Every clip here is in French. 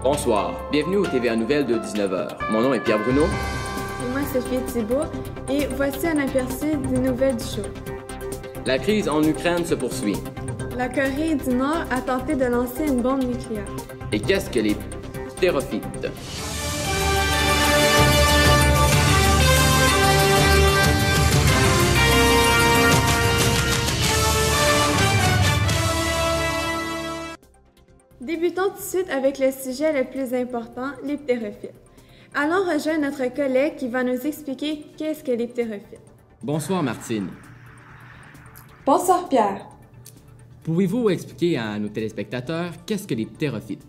Bonsoir, bienvenue au TVA Nouvelles de 19h. Mon nom est Pierre Bruno. Et moi, Sophie Thibault, et voici un aperçu des nouvelles du show. La crise en Ukraine se poursuit. La Corée du Nord a tenté de lancer une bombe nucléaire. Et qu'est-ce que les ptérophytes? Débutons tout de suite avec le sujet le plus important, les ptérophytes. Allons rejoindre notre collègue qui va nous expliquer qu'est-ce que les ptérophytes. Bonsoir Martine. Bonsoir Pierre. Pouvez-vous expliquer à nos téléspectateurs qu'est-ce que les ptérophytes?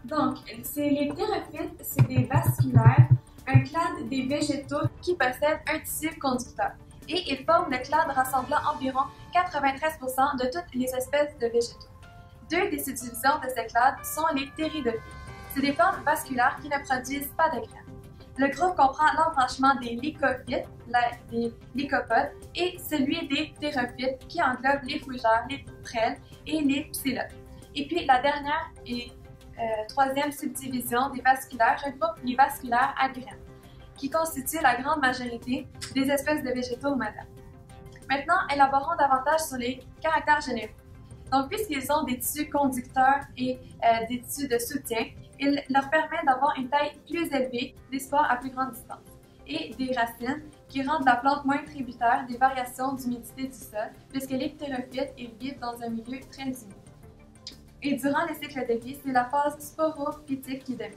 Donc, les ptérophytes, c'est des vasculaires, un clade des végétaux qui possèdent un tissu conducteur. Et ils forment le clade rassemblant environ 93% de toutes les espèces de végétaux. Deux des subdivisions de ces clades sont les ptéridophytes. C'est des plantes vasculaires qui ne produisent pas de graines. Le groupe comprend l'embranchement des lycophytes, des lycopodes, et celui des ptérophytes qui englobe les fougères, les prêles et les psyllotes. Et puis la dernière et troisième subdivision des vasculaires regroupe les vasculaires à graines, qui constituent la grande majorité des espèces de végétaux modernes. Maintenant, élaborons davantage sur les caractères généraux. Donc, puisqu'ils ont des tissus conducteurs et des tissus de soutien, il leur permet d'avoir une taille plus élevée, des spores à plus grande distance, et des racines qui rendent la plante moins tributaire des variations d'humidité du sol, puisque les ptérophytes vivent dans un milieu très humide. Et durant les cycles de vie, c'est la phase sporophytique qui domine.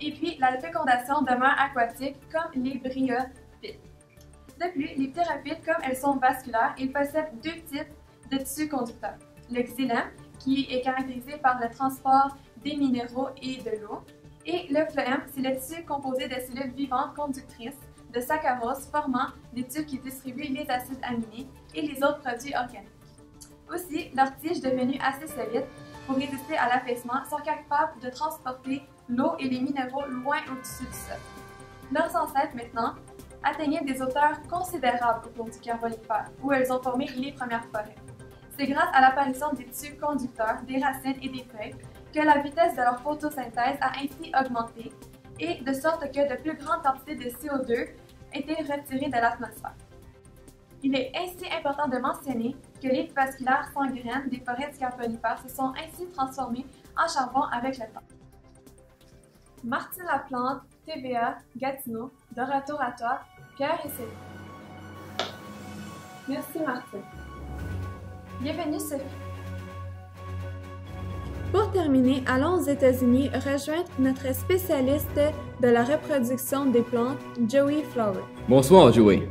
Et puis, la fécondation demeure aquatique comme les bryophytes. De plus, les ptérophytes, comme elles sont vasculaires, ils possèdent deux types de tissus conducteurs. Le xylème, qui est caractérisé par le transport des minéraux et de l'eau, et le phloème, c'est le tissu composé de cellules vivantes conductrices de saccharose formant des tubes qui distribuent les acides aminés et les autres produits organiques. Aussi, leurs tiges devenues assez solides pour résister à l'affaissement sont capables de transporter l'eau et les minéraux loin au-dessus du sol. Leurs ancêtres, maintenant, atteignaient des hauteurs considérables au cours du Carbonifère, où elles ont formé les premières forêts. C'est grâce à l'apparition des tissus conducteurs, des racines et des feuilles que la vitesse de leur photosynthèse a ainsi augmenté, et de sorte que de plus grandes quantités de CO2 étaient retirées de l'atmosphère. Il est ainsi important de mentionner que les vasculaires sans graines des forêts du Carbonifère se sont ainsi transformés en charbon avec le temps. Martine Laplante, TVA, Gatineau, de retour à toi, Pierre et Céline. Merci Martine. Bienvenue Sophie. Pour terminer, allons aux États-Unis rejoindre notre spécialiste de la reproduction des plantes, Joey Flower. Bonsoir Joey.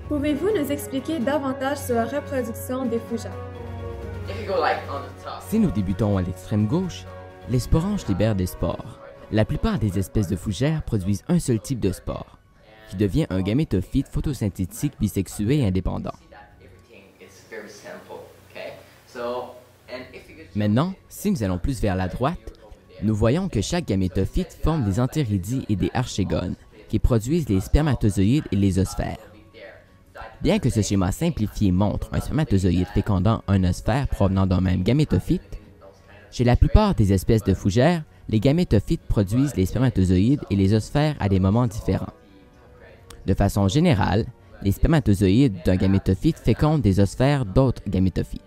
Pouvez-vous nous expliquer davantage sur la reproduction des fougères? Si nous débutons à l'extrême gauche, les sporanges libèrent des spores. La plupart des espèces de fougères produisent un seul type de spore, qui devient un gamétophyte photosyntétique bisexué et indépendant. Maintenant, si nous allons plus vers la droite, nous voyons que chaque gamétophyte forme des anthéridies et des archégones, qui produisent les spermatozoïdes et les osphères. Bien que ce schéma simplifié montre un spermatozoïde fécondant un osphère provenant d'un même gamétophyte, chez la plupart des espèces de fougères, les gamétophytes produisent les spermatozoïdes et les osphères à des moments différents. De façon générale, les spermatozoïdes d'un gamétophyte fécondent des osphères d'autres gamétophytes.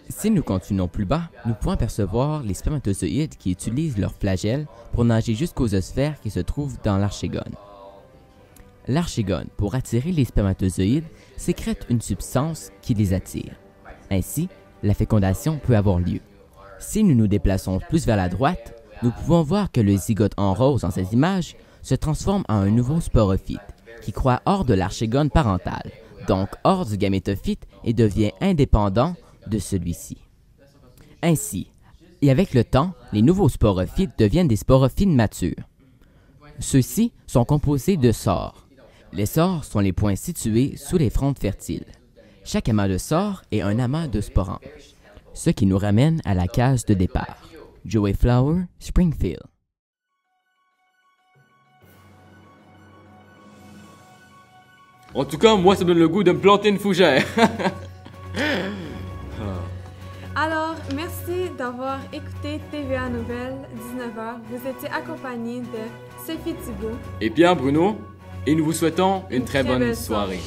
Si nous continuons plus bas, nous pouvons apercevoir les spermatozoïdes qui utilisent leurs flagelles pour nager jusqu'aux osphères qui se trouvent dans l'archégone. L'archégone, pour attirer les spermatozoïdes, sécrète une substance qui les attire. Ainsi, la fécondation peut avoir lieu. Si nous nous déplaçons plus vers la droite, nous pouvons voir que le zygote en rose dans cette image se transforme en un nouveau sporophyte qui croît hors de l'archégone parental, donc hors du gamétophyte et devient indépendant de celui-ci. Ainsi, et avec le temps, les nouveaux sporophytes deviennent des sporophytes matures. Ceux-ci sont composés de sores. Les sores sont les points situés sous les frondes fertiles. Chaque amas de sores est un amas de sporanges, ce qui nous ramène à la case de départ. Joey Flower, Springfield. En tout cas, moi ça me donne le goût de me planter une fougère. d'avoir écouté TVA Nouvelles 19h. Vous étiez accompagnés de Sophie Thibault et Pierre Bruno, et nous vous souhaitons une très bonne belle soirée.